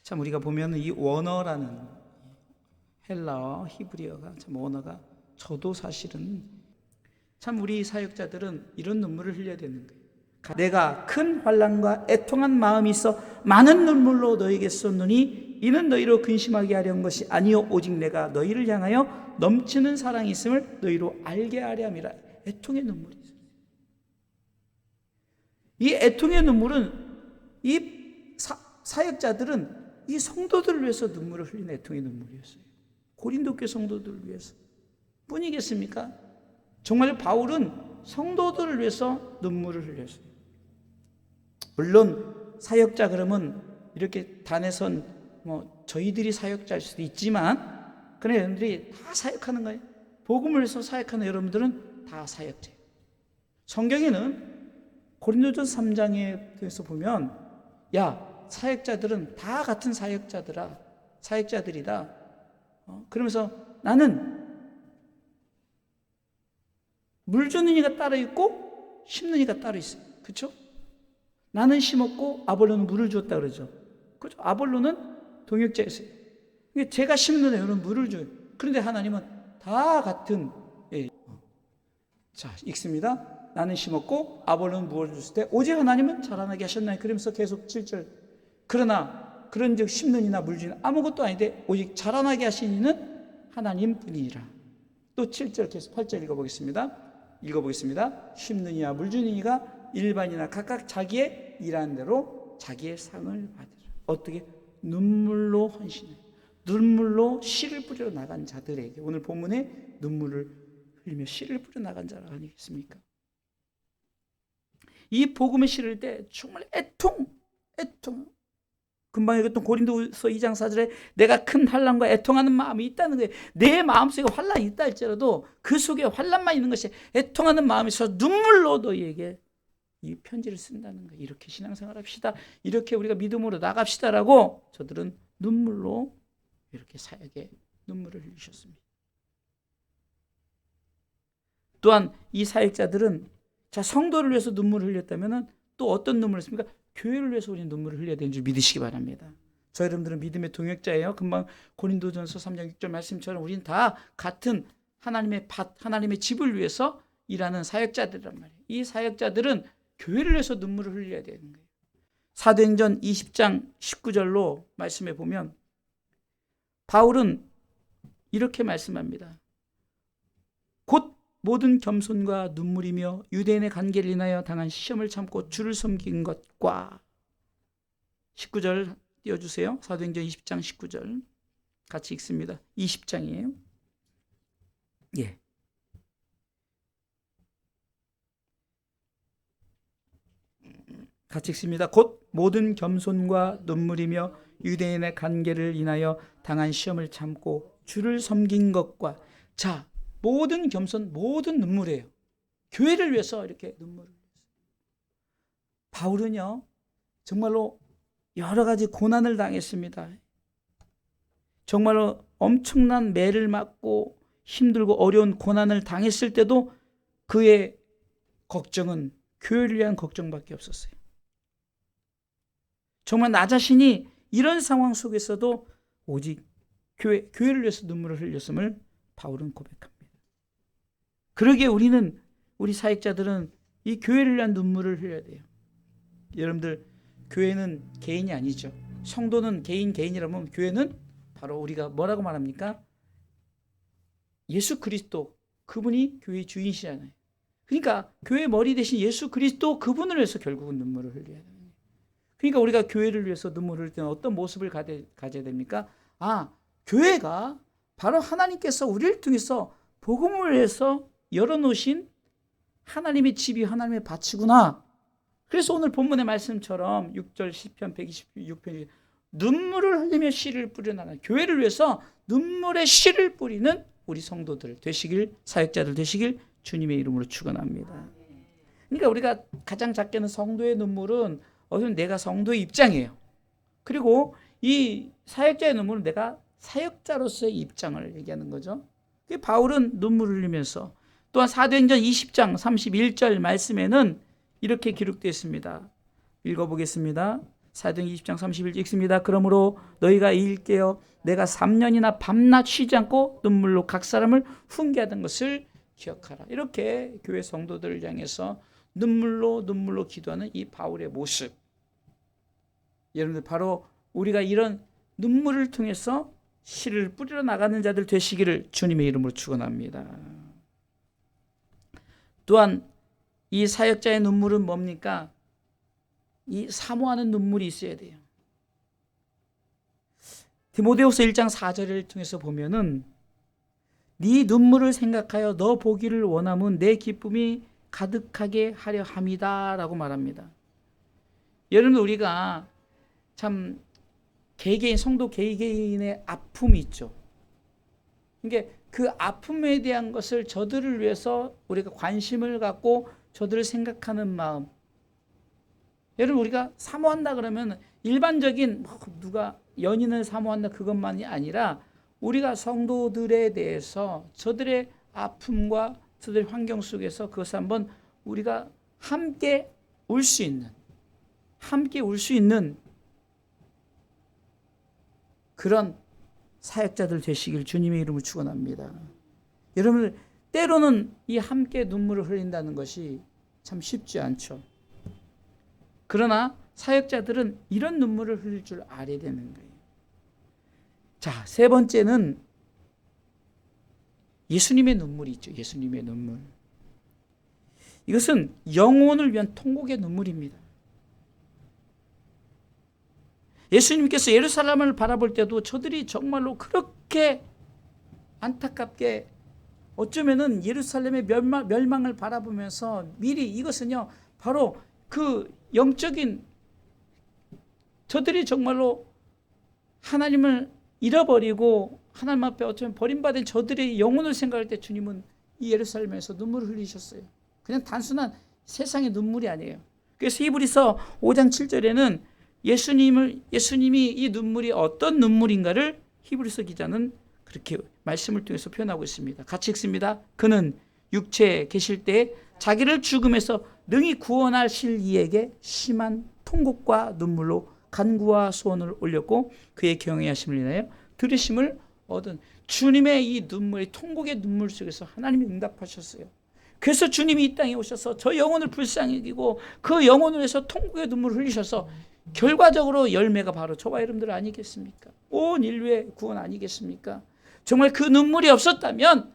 참 우리가 보면 이 원어라는 헬라어, 히브리어가 참 원어가 저도 사실은 참 우리 사역자들은 이런 눈물을 흘려야 되는 거예요. 내가 큰 환난과 애통한 마음이 있어 많은 눈물로 너에게 쏟느니 이는 너희로 근심하게 하려는 것이 아니요 오직 내가 너희를 향하여 넘치는 사랑이 있음을 너희로 알게 하려 함이라. 애통의 눈물이 있어요. 이 애통의 눈물은 이 사역자들은 이 성도들을 위해서 눈물을 흘린 애통의 눈물이었어요. 고린도 교회 성도들을 위해서 뿐이겠습니까? 정말 바울은 성도들을 위해서 눈물을 흘렸어요. 물론 사역자 그러면 이렇게 단에선 저희들이 사역자일 수도 있지만 그러나 여러분들이 다 사역하는 거예요. 복음을 위해서 사역하는 여러분들은 다 사역자예요. 성경에는 고린도전서 3장에 대해서 보면 야 사역자들은 다 같은 사역자들이다. 그러면서 나는 물 주는 이가 따로 있고 심는 이가 따로 있어요. 그렇죠? 나는 심었고 아볼로는 물을 주었다 그러죠. 그렇죠? 아볼로는 동역자였어요. 제가 심는 애는 물을 줘요. 그런데 하나님은 다 같은 자 읽습니다. 나는 심었고 아볼로는 무엇을 줬을 때 오직 하나님은 자라나게 하셨나니. 그러면서 계속 7절 그러나 그런즉 심는 이나 물 주는 아무것도 아닌데 오직 자라나게 하신 이는 하나님 뿐이니라. 또 7절 계속 8절 읽어보겠습니다. 심는 이와 물 주는 이가 일반이나 각각 자기의 일하는 대로 자기의 상을 받으라. 어떻게? 눈물로 헌신해 눈물로 씨를 뿌려 나간 자들에게. 오늘 본문에 눈물을 흘리며 씨를 뿌려 나간 자가 아니겠습니까? 이 복음을 실을 때 정말 애통 금방 읽었던 고린도서 2장 4절에 내가 큰 환난과 애통하는 마음이 있다는 거예요. 내 마음속에 환난이 있다 할지라도 그 속에 환난만 있는 것이 애통하는 마음이 있어서 눈물로 너희에게 이 편지를 쓴다는 거예요. 이렇게 신앙생활 합시다. 이렇게 우리가 믿음으로 나갑시다라고 저들은 눈물로 이렇게 사역에 눈물을 흘리셨습니다. 또한 이 사역자들은 자 성도를 위해서 눈물을 흘렸다면 또 어떤 눈물을 했습니까? 교회를 위해서 우리는 눈물을 흘려야 되는 줄 믿으시기 바랍니다. 저 여러분들은 믿음의 동역자예요. 금방 고린도전서 3장 6절 말씀처럼 우리는 다 같은 하나님의 밭, 하나님의 집을 위해서 일하는 사역자들이란 말이에요. 이 사역자들은 교회를 위해서 눈물을 흘려야 되는 거예요. 사도행전 20장 19절로 말씀해 보면 바울은 이렇게 말씀합니다. 곧 모든 겸손과 눈물이며 유대인의 관계를 인하여 당한 시험을 참고 주를 섬긴 것과 19절 띄워주세요. 사도행전 20장 19절 같이 읽습니다. 20장이에요. 예. 같이 읽습니다. 곧 모든 겸손과 눈물이며 유대인의 관계를 인하여 당한 시험을 참고 주를 섬긴 것과 자 모든 겸손, 모든 눈물이에요. 교회를 위해서 이렇게 눈물을 흘렸어요. 바울은요, 정말로 여러 가지 고난을 당했습니다. 정말로 엄청난 매를 맞고 힘들고 어려운 고난을 당했을 때도 그의 걱정은 교회를 위한 걱정밖에 없었어요. 정말 나 자신이 이런 상황 속에서도 오직 교회를 위해서 눈물을 흘렸음을 바울은 고백합니다. 그러기에 우리 사역자들은 이 교회를 위한 눈물을 흘려야 돼요. 여러분들 교회는 개인이 아니죠. 성도는 개인이라면 교회는 바로 우리가 뭐라고 말합니까? 예수 그리스도 그분이 교회의 주인이시잖아요. 그러니까 교회의 머리 대신 예수 그리스도 그분을 위해서 결국은 눈물을 흘려야 돼요. 그러니까 우리가 교회를 위해서 눈물을 흘릴 때는 어떤 모습을 가져야 됩니까? 교회가 바로 하나님께서 우리를 통해서 복음을 위해서 열어놓으신 하나님의 집이 하나님의 밭이구나. 그래서 오늘 본문의 말씀처럼 6절 시편 126편 눈물을 흘리며 씨를 뿌려나가는 교회를 위해서 눈물의 씨를 뿌리는 우리 성도들 되시길, 사역자들 되시길 주님의 이름으로 축원합니다. 그러니까 우리가 가장 작게는 성도의 눈물은 내가 성도의 입장이에요. 그리고 이 사역자의 눈물은 내가 사역자로서의 입장을 얘기하는 거죠. 바울은 눈물을 흘리면서 또한 사도행전 20장 31절 말씀에는 이렇게 기록되어 있습니다. 읽어보겠습니다. 사도행전 20장 31절 읽습니다. 그러므로 너희가 일깨어 내가 3년이나 밤낮 쉬지 않고 눈물로 각 사람을 훈계하던 것을 기억하라. 이렇게 교회 성도들을 향해서 눈물로 기도하는 이 바울의 모습. 여러분들 바로 우리가 이런 눈물을 통해서 씨를 뿌리러 나가는 자들 되시기를 주님의 이름으로 축원합니다. 또한 이 사역자의 눈물은 뭡니까? 이 사모하는 눈물이 있어야 돼요. 디모데후서 1장 4절을 통해서 보면은 네 눈물을 생각하여 너 보기를 원함은 내 기쁨이 가득하게 하려 함이다 라고 말합니다. 여러분 우리가 참 개개인 성도 개개인의 아픔이 있죠. 그러니까 그 아픔에 대한 것을 저들을 위해서 우리가 관심을 갖고 저들을 생각하는 마음. 여러분 우리가 사모한다 그러면 일반적인 누가 연인을 사모한다 그것만이 아니라 우리가 성도들에 대해서 저들의 아픔과 저들의 환경 속에서 그것을 한번 우리가 함께 울 수 있는 그런 사역자들 되시길 주님의 이름으로 축원합니다. 여러분 때로는 이 함께 눈물을 흘린다는 것이 참 쉽지 않죠. 그러나 사역자들은 이런 눈물을 흘릴 줄 알아야 되는 거예요. 자, 세 번째는 예수님의 눈물이 있죠. 예수님의 눈물. 이것은 영혼을 위한 통곡의 눈물입니다. 예수님께서 예루살렘을 바라볼 때도 저들이 정말로 그렇게 안타깝게 어쩌면은 예루살렘의 멸망을 바라보면서 미리 이것은요 바로 그 영적인 저들이 정말로 하나님을 잃어버리고 하나님 앞에 어쩌면 버림받은 저들의 영혼을 생각할 때 주님은 이 예루살렘에서 눈물을 흘리셨어요. 그냥 단순한 세상의 눈물이 아니에요. 그래서 히브리서 5장 7절에는 예수님이 이 눈물이 어떤 눈물인가를 히브리서 기자는 그렇게 말씀을 통해서 표현하고 있습니다. 같이 읽습니다. 그는 육체에 계실 때 자기를 죽음에서 능히 구원하실 이에게 심한 통곡과 눈물로 간구와 소원을 올렸고 그의 경외하심을 인하여 들으심을 얻은 주님의 이 눈물의 통곡의 눈물 속에서 하나님이 응답하셨어요. 그래서 주님이 이 땅에 오셔서 저 영혼을 불쌍히 여기고 그 영혼을 위해서 통곡의 눈물을 흘리셔서 결과적으로 열매가 바로 저와 여러분들 아니겠습니까? 온 인류의 구원 아니겠습니까? 정말 그 눈물이 없었다면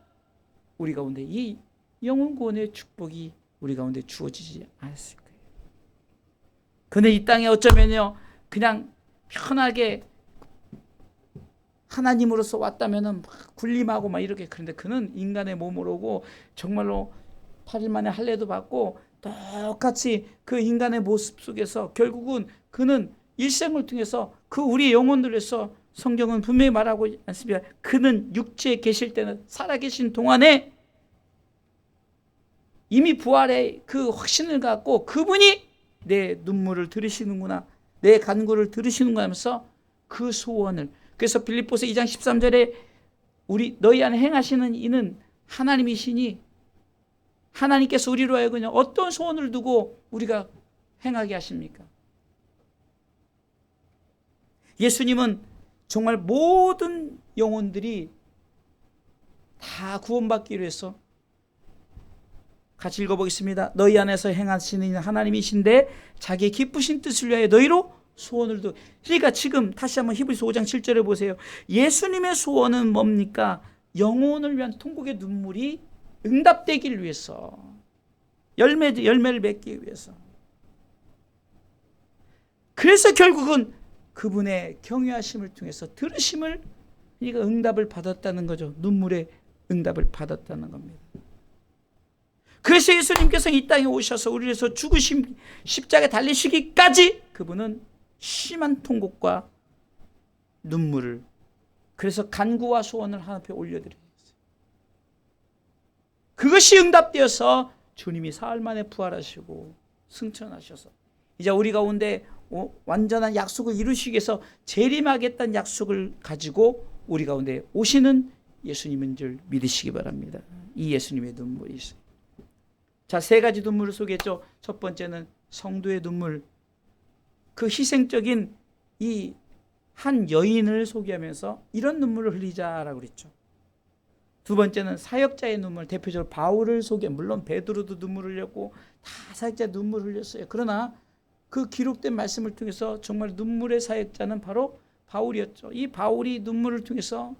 우리 가운데 이 영혼 구원의 축복이 우리 가운데 주어지지 않았을 거예요. 근데 이 땅에 어쩌면요 그냥 편하게 하나님으로서 왔다면은 막 군림하고 막 이렇게 그런데 그는 인간의 몸으로 오고 정말로 8일 만에 할례도 받고 똑같이 그 인간의 모습 속에서 결국은 그는 일생을 통해서 그 우리 영혼들에서 성경은 분명히 말하고 않습니다. 그는 육체에 계실 때는 살아계신 동안에 이미 부활의 그 확신을 갖고 그분이 내 눈물을 들으시는구나 내 간구를 들으시는구나 하면서 그 소원을 그래서 빌립보서 2장 13절에 너희 안에 행하시는 이는 하나님이시니 하나님께서 우리로 하여금 어떤 소원을 두고 우리가 행하게 하십니까? 예수님은 정말 모든 영혼들이 다 구원받기 위해서 같이 읽어보겠습니다. 너희 안에서 행하시는 하나님이신데 자기의 기쁘신 뜻을 위하여 너희로 소원을 두고 그러니까 지금 다시 한번 히브리서 5장 7절에 보세요. 예수님의 소원은 뭡니까? 영혼을 위한 통곡의 눈물이 응답되기를 위해서 열매를 맺기 위해서 그래서 결국은 그분의 경외하심을 통해서 들으심을 그러니까 응답을 받았다는 거죠. 눈물의 응답을 받았다는 겁니다. 그래서 예수님께서 이 땅에 오셔서 우리를 위해서 죽으심 십자가에 달리시기까지 그분은 심한 통곡과 눈물을 그래서 간구와 소원을 하나님 앞에 올려드렸어요. 그것이 응답되어서 주님이 사흘 만에 부활하시고 승천하셔서 이제 우리 가운데 완전한 약속을 이루시기 위해서 재림하겠다는 약속을 가지고 우리 가운데 오시는 예수님인 줄 믿으시기 바랍니다. 이 예수님의 눈물이 있어요. 자, 세 가지 눈물을 소개했죠. 첫 번째는 성도의 눈물. 그 희생적인 이 한 여인을 소개하면서 이런 눈물을 흘리자라고 그랬죠. 두 번째는 사역자의 눈물, 대표적으로 바울을 물론 베드로도 눈물을 흘렸고 다 사역자 눈물을 흘렸어요. 그러나 그 기록된 말씀을 통해서 정말 눈물의 사역자는 바로 바울이었죠. 이 바울이 눈물을 통해서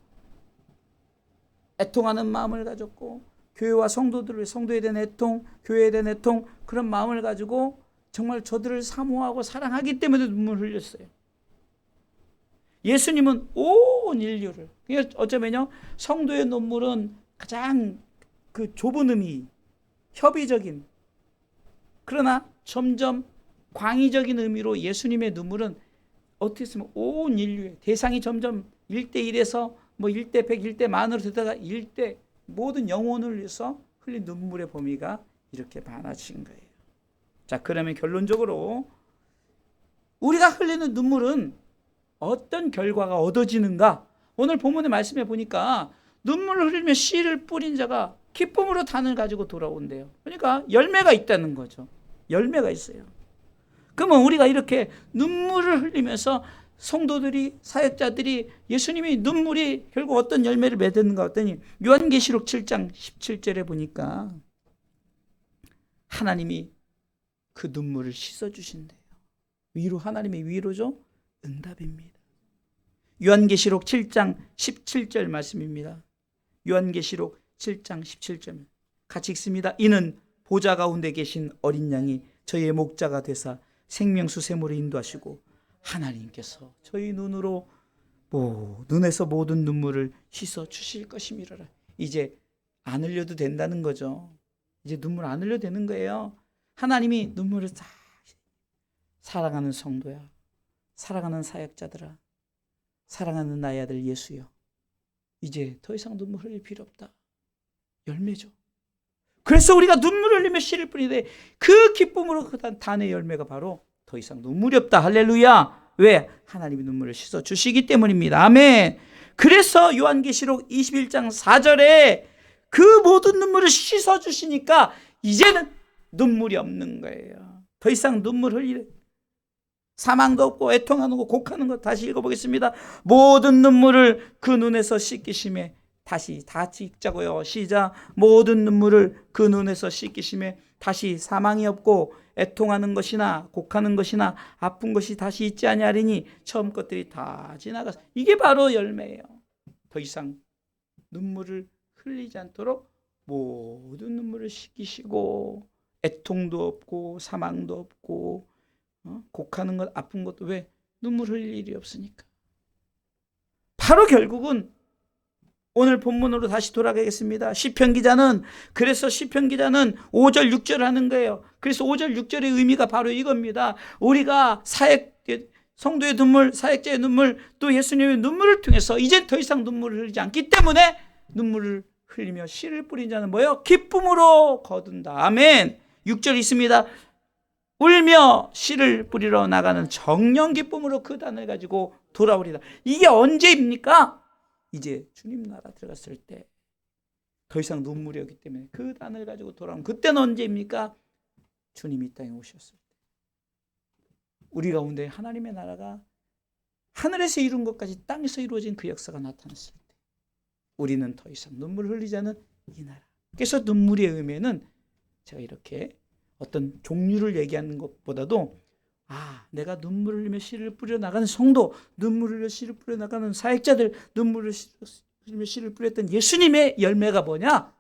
애통하는 마음을 가졌고 교회와 성도에 대한 애통, 교회에 대한 애통, 그런 마음을 가지고 정말 저들을 사모하고 사랑하기 때문에 눈물을 흘렸어요. 예수님은 온 인류를, 어쩌면요 성도의 눈물은 가장 그 좁은 의미, 협의적인, 그러나 점점 광의적인 의미로 예수님의 눈물은 어떻게 쓰면 온 인류의 대상이 점점 1대1에서 뭐 1대 100, 1대 만으로 되다가 1대 모든 영혼을 위해서 흘린 눈물의 범위가 이렇게 많아진 거예요. 자, 그러면 결론적으로 우리가 흘리는 눈물은 어떤 결과가 얻어지는가? 오늘 본문의 말씀에 보니까 눈물을 흘리며 씨를 뿌린 자가 기쁨으로 단을 가지고 돌아온대요. 그러니까 열매가 있다는 거죠. 열매가 있어요. 그러면 우리가 이렇게 눈물을 흘리면서 성도들이, 사역자들이 예수님의 눈물이 결국 어떤 열매를 맺었는가 했더니 요한계시록 7장 17절에 보니까 하나님이 그 눈물을 씻어주신대요. 하나님의 위로죠? 응답입니다. 요한계시록 7장 17절 말씀입니다. 요한계시록 7장 17절 같이 읽습니다. 이는 보좌 가운데 계신 어린 양이 저희의 목자가 되사 생명수 샘으로 인도하시고 하나님께서 저희 눈에서 모든 눈물을 씻어 주실 것임이라. 이제 안 흘려도 된다는 거죠. 이제 눈물 안 흘려도 되는 거예요. 하나님이 눈물을 다 사랑하는 성도야, 사랑하는 사역자들아, 사랑하는 나의 아들 예수여, 이제 더 이상 눈물 흘릴 필요 없다. 열매죠. 그래서 우리가 눈물을 흘리며 씨를 뿌리되 그 기쁨으로 그 단의 열매가 바로 더 이상 눈물이 없다. 할렐루야. 왜? 하나님이 눈물을 씻어 주시기 때문입니다. 아멘. 그래서 요한계시록 21장 4절에 그 모든 눈물을 씻어 주시니까 이제는 눈물이 없는 거예요. 더 이상 눈물 흘릴 사망도 없고 애통하는 거, 곡하는 거. 다시 읽어보겠습니다. 모든 눈물을 그 눈에서 씻기심에, 다시 다 같이 읽자고요. 시작. 모든 눈물을 그 눈에서 씻기심에 다시 사망이 없고 애통하는 것이나 곡하는 것이나 아픈 것이 다시 있지 아니하리니 처음 것들이 다 지나가서. 이게 바로 열매예요. 더 이상 눈물을 흘리지 않도록 모든 눈물을 씻기시고 애통도 없고 사망도 없고 곡하는 것, 아픈 것도. 왜? 눈물 흘릴 일이 없으니까. 바로 결국은 오늘 본문으로 다시 돌아가겠습니다. 시편 기자는 5절 6절 하는 거예요. 그래서 5절 6절의 의미가 바로 이겁니다. 우리가 성도의 눈물, 사역자의 눈물, 또 예수님의 눈물을 통해서 이제 더 이상 눈물을 흘리지 않기 때문에 눈물을 흘리며 씨를 뿌린 자는 뭐예요? 기쁨으로 거둔다. 아멘. 6절 있습니다. 울며 씨를 뿌리러 나가는 정령 기쁨으로 그 단을 가지고 돌아오리다. 이게 언제입니까? 이제 주님 나라 들어갔을 때 더 이상 눈물이 없기 때문에 그 단을 가지고 돌아오는 그때는 언제입니까? 주님이 이 땅에 오셨을 때. 우리 가운데 하나님의 나라가 하늘에서 이룬 것까지 땅에서 이루어진 그 역사가 나타났을 때 우리는 더 이상 눈물을 흘리지 않은 이 나라. 그래서 눈물의 의미는 제가 이렇게 어떤 종류를 얘기하는 것보다도 내가 눈물을 흘리며 씨를 뿌려 나가는 성도, 눈물을 흘려 씨를 뿌려 나가는 사역자들, 눈물을 흘리며 씨를 뿌렸던 예수님의 열매가 뭐냐?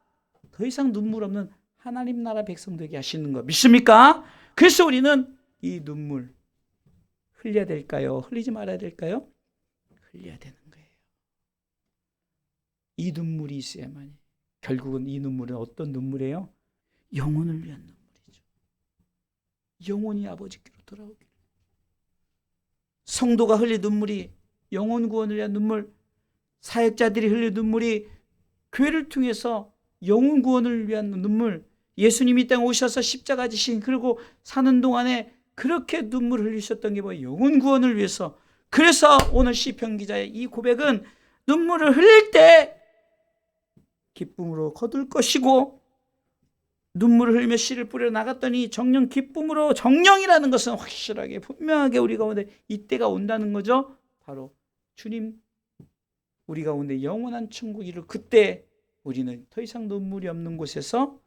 더 이상 눈물 없는 하나님 나라 백성 되게 하시는 거 믿습니까? 그래서 우리는 이 눈물 흘려야 될까요? 흘리지 말아야 될까요? 흘려야 되는 거예요. 이 눈물이 있어야만. 결국은 이 눈물은 어떤 눈물이에요? 영혼을 위한 눈물이죠. 영혼이 아버지께로 돌아오기를. 성도가 흘린 눈물이 영혼 구원을 위한 눈물, 사역자들이 흘린 눈물이 교회를 통해서 영혼 구원을 위한 눈물, 예수님이 이 땅에 오셔서 십자가 지신 그리고 사는 동안에 그렇게 눈물을 흘리셨던 게 뭐예요? 영혼 구원을 위해서. 그래서 오늘 시편 기자의 이 고백은 눈물을 흘릴 때 기쁨으로 거둘 것이고 눈물을 흘리며 씨를 뿌려 나갔더니 정령 기쁨으로, 정령이라는 것은 확실하게 분명하게 우리 가운데 이때가 온다는 거죠. 바로 주님 우리 가운데 영원한 천국 이룰 그때 우리는 더 이상 눈물이 없는 곳에서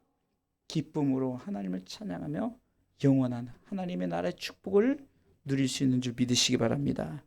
기쁨으로 하나님을 찬양하며 영원한 하나님의 나라의 축복을 누릴 수 있는 줄 믿으시기 바랍니다.